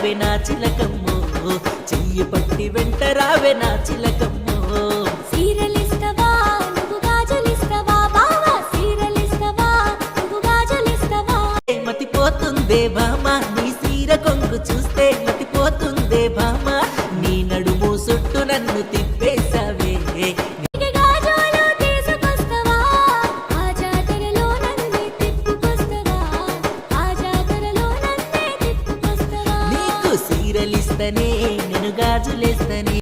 రావే నా చిలకమ్మో, చెయ్యి పట్టి వెంట రావే నా చిలకమ్మో. సీరలిస్తవా నువ్వు గాజులిస్తవా బావా, సీరలిస్తవా నువ్వు గాజులిస్తవా. మతిపోతుందే భామ నీ సీర కొంగు చూస్తే, మతిపోతుందే భామ నీ నడుము సుట్టు నన్ను తిప్పేసావే. గాజులు తీసుకొస్తవా, ఆ జాతరలో నన్నే తిప్పుకొస్తవా, ఆ జాతరలో నన్నే తిప్పుకొస్తవా. నీకు సీరలిస్తనే నేను గాజులేస్తనే.